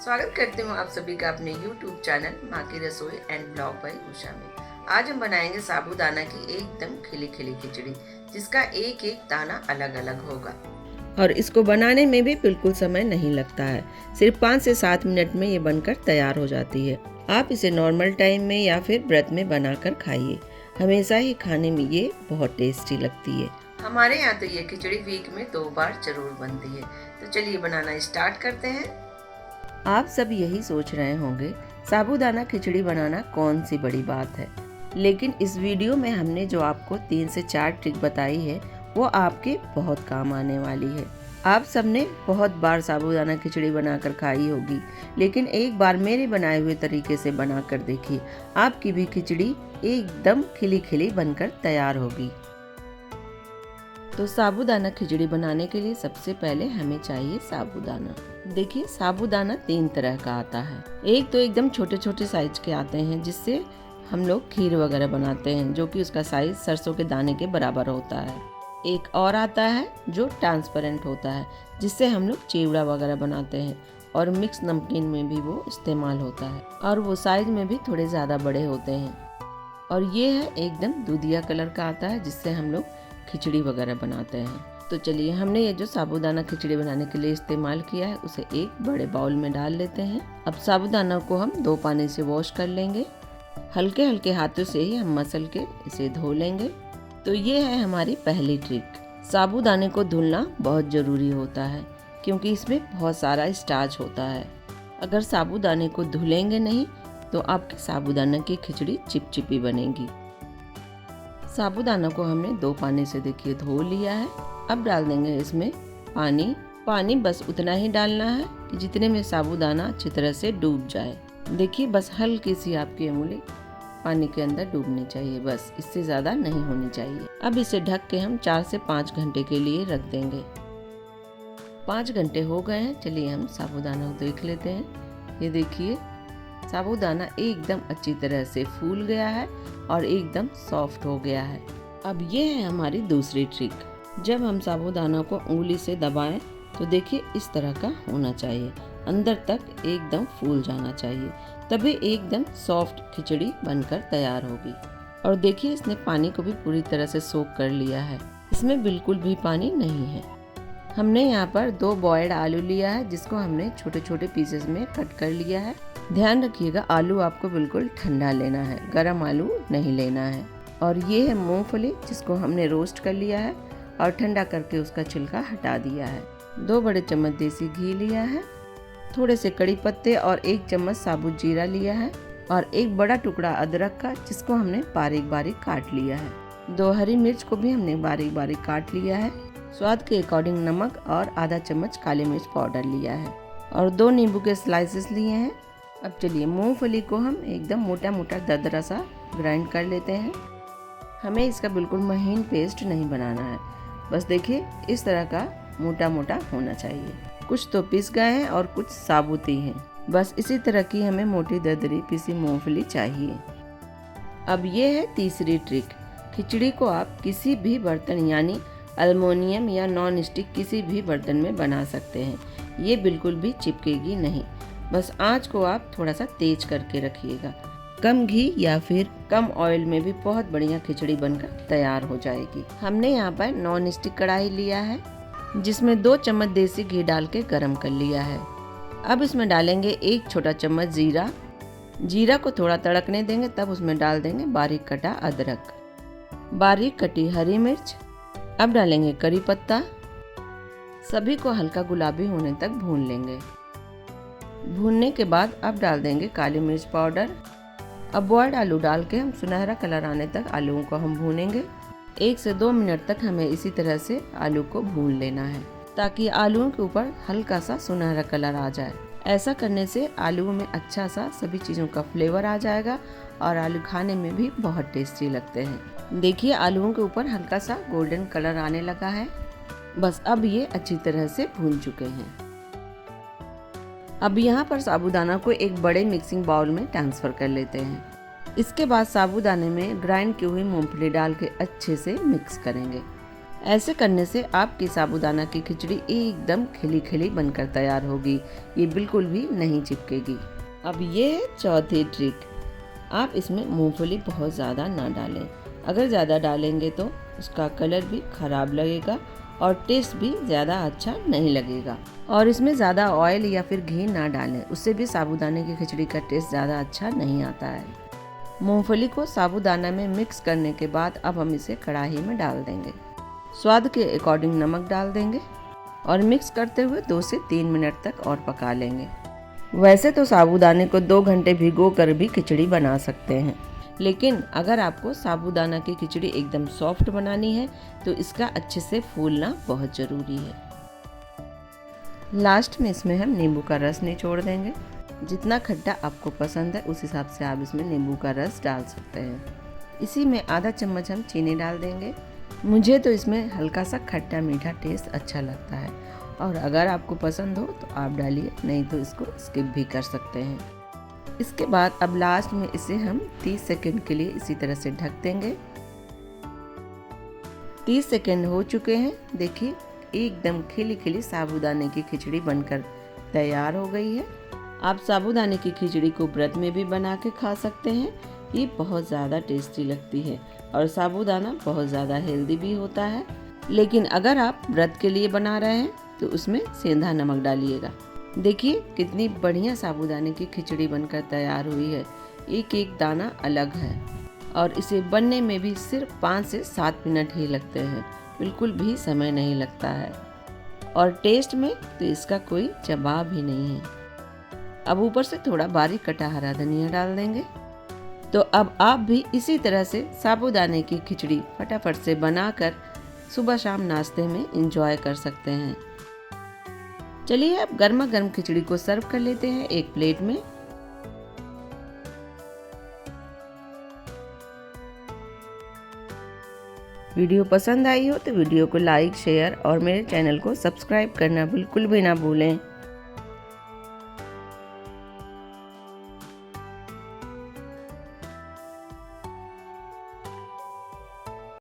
स्वागत करती हूँ आप सभी का अपने YouTube चैनल माँ की रसोई एंड ब्लॉग बाय उषा में। आज हम बनाएंगे साबूदाना की एकदम खिली खिली खिचड़ी, जिसका एक एक दाना अलग अलग होगा और इसको बनाने में भी बिल्कुल समय नहीं लगता है। सिर्फ 5 से 7 मिनट में ये बनकर तैयार हो जाती है। आप इसे नॉर्मल टाइम में या फिर व्रत में बनाकर खाइए, हमेशा ही खाने में ये बहुत टेस्टी लगती है। हमारे यहाँ तो ये खिचड़ी वीक में 2 बार जरूर बनती है। तो चलिए बनाना स्टार्ट करते हैं। आप सब यही सोच रहे होंगे साबूदाना खिचड़ी बनाना कौन सी बड़ी बात है, लेकिन इस वीडियो में हमने जो आपको 3 से 4 ट्रिक बताई है वो आपके बहुत काम आने वाली है। आप सबने बहुत बार साबूदाना खिचड़ी बनाकर खाई होगी, लेकिन एक बार मेरे बनाए हुए तरीके से बनाकर देखिए, आपकी भी खिचड़ी एकदम खिली खिली बनकर तैयार होगी। तो साबूदाना खिचड़ी बनाने के लिए सबसे पहले हमें चाहिए साबूदाना। देखिए साबूदाना 3 तरह का आता है। एक तो एकदम छोटे छोटे साइज के आते हैं, जिससे हम लोग खीर वगैरह बनाते हैं, जो कि उसका साइज सरसों के दाने के बराबर होता है। एक और आता है जो ट्रांसपेरेंट होता है, जिससे हम लोग चिवड़ा वगैरह बनाते हैं और मिक्स नमकीन में भी वो इस्तेमाल होता है, और वो साइज में भी थोड़े ज़्यादा बड़े होते हैं। और ये है एकदम दूधिया कलर का आता है, जिससे हम लोग खिचड़ी वगैरह बनाते हैं। तो चलिए हमने ये जो साबूदाना खिचड़ी बनाने के लिए इस्तेमाल किया है उसे एक बड़े बाउल में डाल लेते हैं। अब साबूदाना को हम 2 पानी से वॉश कर लेंगे। हल्के हल्के हाथों से ही हम मसल के इसे धो लेंगे। तो ये है हमारी पहली ट्रिक। साबूदाने को धुलना बहुत ज़रूरी होता है, क्योंकि इसमें बहुत सारा स्टार्च होता है। अगर साबूदाने को धुलेंगे नहीं तो आपके साबूदाना की खिचड़ी चिपचिपी बनेगी। साबूदाना को हमने 2 पानी से देखिए धो लिया है। अब डाल देंगे इसमें पानी बस उतना ही डालना है कि जितने में साबूदाना अच्छी तरह से डूब जाए। देखिए बस हल्की सी आपकी उंगली पानी के अंदर डूबनी चाहिए, बस इससे ज़्यादा नहीं होनी चाहिए। अब इसे ढक के हम 4 से 5 घंटे के लिए रख देंगे। 5 घंटे हो गए हैं। चलिए हम साबूदाना को देख लेते हैं। ये देखिए साबूदाना एकदम अच्छी तरह से फूल गया है और एकदम सॉफ्ट हो गया है। अब ये है हमारी दूसरी ट्रिक। जब हम साबूदाना को उंगली से दबाएं तो देखिए इस तरह का होना चाहिए, अंदर तक एकदम फूल जाना चाहिए, तभी एकदम सॉफ्ट खिचड़ी बनकर तैयार होगी। और देखिए इसने पानी को भी पूरी तरह से सोख कर लिया है, इसमें बिल्कुल भी पानी नहीं है। हमने यहाँ पर 2 बॉयल्ड आलू लिया है, जिसको हमने छोटे छोटे पीसेस में कट कर लिया है। ध्यान रखिएगा आलू आपको बिल्कुल ठंडा लेना है, गरम आलू नहीं लेना है। और ये है मूंगफली, जिसको हमने रोस्ट कर लिया है और ठंडा करके उसका छिलका हटा दिया है। 2 बड़े चम्मच देसी घी लिया है, थोड़े से कड़ी पत्ते और 1 चम्मच साबुत जीरा लिया है, और 1 बड़ा टुकड़ा अदरक का, जिसको हमने बारीक बारीक काट लिया है। 2 हरी मिर्च को भी हमने बारीक बारीक काट लिया है। स्वाद के अकॉर्डिंग नमक और आधा चम्मच काली मिर्च पाउडर लिया है, और 2 नींबू के स्लाइसेस लिए हैं। अब चलिए मूंगफली को हम एकदम मोटा मोटा दरदरा सा ग्राइंड कर लेते हैं। हमें इसका बिल्कुल महीन पेस्ट नहीं बनाना है, बस देखिए इस तरह का मोटा मोटा होना चाहिए। कुछ तो पिस गए हैं और कुछ साबुत ही हैं, बस इसी तरह की हमें मोटी दरदरी पिसी मूंगफली चाहिए। अब ये है तीसरी ट्रिक। खिचड़ी को आप किसी भी बर्तन यानी एल्युमिनियम या नॉन स्टिक किसी भी बर्तन में बना सकते हैं, ये बिल्कुल भी चिपकेगी नहीं। बस आंच को आप थोड़ा सा तेज करके रखिएगा। कम घी या फिर कम ऑयल में भी बहुत बढ़िया खिचड़ी बनकर तैयार हो जाएगी। हमने यहाँ पर नॉन स्टिक कढ़ाई लिया है, जिसमें 2 चम्मच देसी घी डाल के गरम कर लिया है। अब इसमें डालेंगे 1 छोटा चम्मच जीरा। जीरा को थोड़ा तड़कने देंगे, तब उसमें डाल देंगे बारीक कटा अदरक, बारीक कटी हरी मिर्च। अब डालेंगे करी पत्ता। सभी को हल्का गुलाबी होने तक भून लेंगे। भूनने के बाद अब डाल देंगे काली मिर्च पाउडर। अब बॉयल्ड आलू डाल के हम सुनहरा कलर आने तक आलूओं को हम भूनेंगे। 1 से 2 मिनट तक हमें इसी तरह से आलू को भून लेना है, ताकि आलूओं के ऊपर हल्का सा सुनहरा कलर आ जाए। ऐसा करने से आलूओं में अच्छा सा सभी चीज़ों का फ्लेवर आ जाएगा और आलू खाने में भी बहुत टेस्टी लगते हैं। देखिए आलूओं के ऊपर हल्का सा गोल्डन कलर आने लगा है। बस अब ये अच्छी तरह से भून चुके हैं। अब यहाँ पर साबूदाना को एक बड़े मिक्सिंग बाउल में ट्रांसफ़र कर लेते हैं। इसके बाद साबूदाने में ग्राइंड की हुई मूंगफली डाल के अच्छे से मिक्स करेंगे। ऐसे करने से आपकी साबूदाना की खिचड़ी एकदम खिली खिली बनकर तैयार होगी। ये बिल्कुल भी नहीं चिपकेगी। अब ये है चौथी ट्रिक। आप इसमें मूंगफली बहुत ज़्यादा ना डालें। अगर ज़्यादा डालेंगे तो उसका कलर भी ख़राब लगेगा और टेस्ट भी ज़्यादा अच्छा नहीं लगेगा। और इसमें ज़्यादा ऑयल या फिर घी ना डालें, उससे भी साबूदाने की खिचड़ी का टेस्ट ज़्यादा अच्छा नहीं आता है। मूंगफली को साबूदाना में मिक्स करने के बाद अब हम इसे कढ़ाई में डाल देंगे। स्वाद के अकॉर्डिंग नमक डाल देंगे और मिक्स करते हुए 2 से 3 मिनट तक और पका लेंगे। वैसे तो साबूदाने को 2 घंटे भिगो कर भी खिचड़ी बना सकते हैं, लेकिन अगर आपको साबूदाना की खिचड़ी एकदम सॉफ्ट बनानी है तो इसका अच्छे से फूलना बहुत ज़रूरी है। लास्ट में इसमें हम नींबू का रस निचोड़ देंगे। जितना खट्टा आपको पसंद है उस हिसाब से आप इसमें नींबू का रस डाल सकते हैं। इसी में आधा चम्मच हम चीनी डाल देंगे। मुझे तो इसमें हल्का सा खट्टा मीठा टेस्ट अच्छा लगता है, और अगर आपको पसंद हो तो आप डालिए, नहीं तो इसको स्किप भी कर सकते हैं। इसके बाद अब लास्ट में इसे हम 30 सेकंड के लिए इसी तरह से ढक देंगे। 30 सेकंड हो चुके हैं। देखिए एकदम खिली खिली साबूदाने की खिचड़ी बनकर तैयार हो गई है। आप साबूदाने की खिचड़ी को व्रत में भी बना के खा सकते हैं। ये बहुत ज़्यादा टेस्टी लगती है और साबूदाना बहुत ज़्यादा हेल्दी भी होता है। लेकिन अगर आप व्रत के लिए बना रहे हैं तो उसमें सेंधा नमक डालिएगा। देखिए कितनी बढ़िया साबूदाने की खिचड़ी बनकर तैयार हुई है। एक एक दाना अलग है और इसे बनने में भी सिर्फ 5 से 7 मिनट ही लगते हैं। बिल्कुल भी समय नहीं लगता है और टेस्ट में तो इसका कोई जवाब ही नहीं है। अब ऊपर से थोड़ा बारीक कटा हरा धनिया डाल देंगे। तो अब आप भी इसी तरह से साबूदाने की खिचड़ी फटाफट से बनाकर सुबह शाम नाश्ते में एंजॉय कर सकते हैं। चलिए अब गर्मा गर्म खिचड़ी को सर्व कर लेते हैं एक प्लेट में। वीडियो पसंद आई हो तो वीडियो को लाइक, शेयर और मेरे चैनल को सब्सक्राइब करना बिल्कुल भी ना भूलें।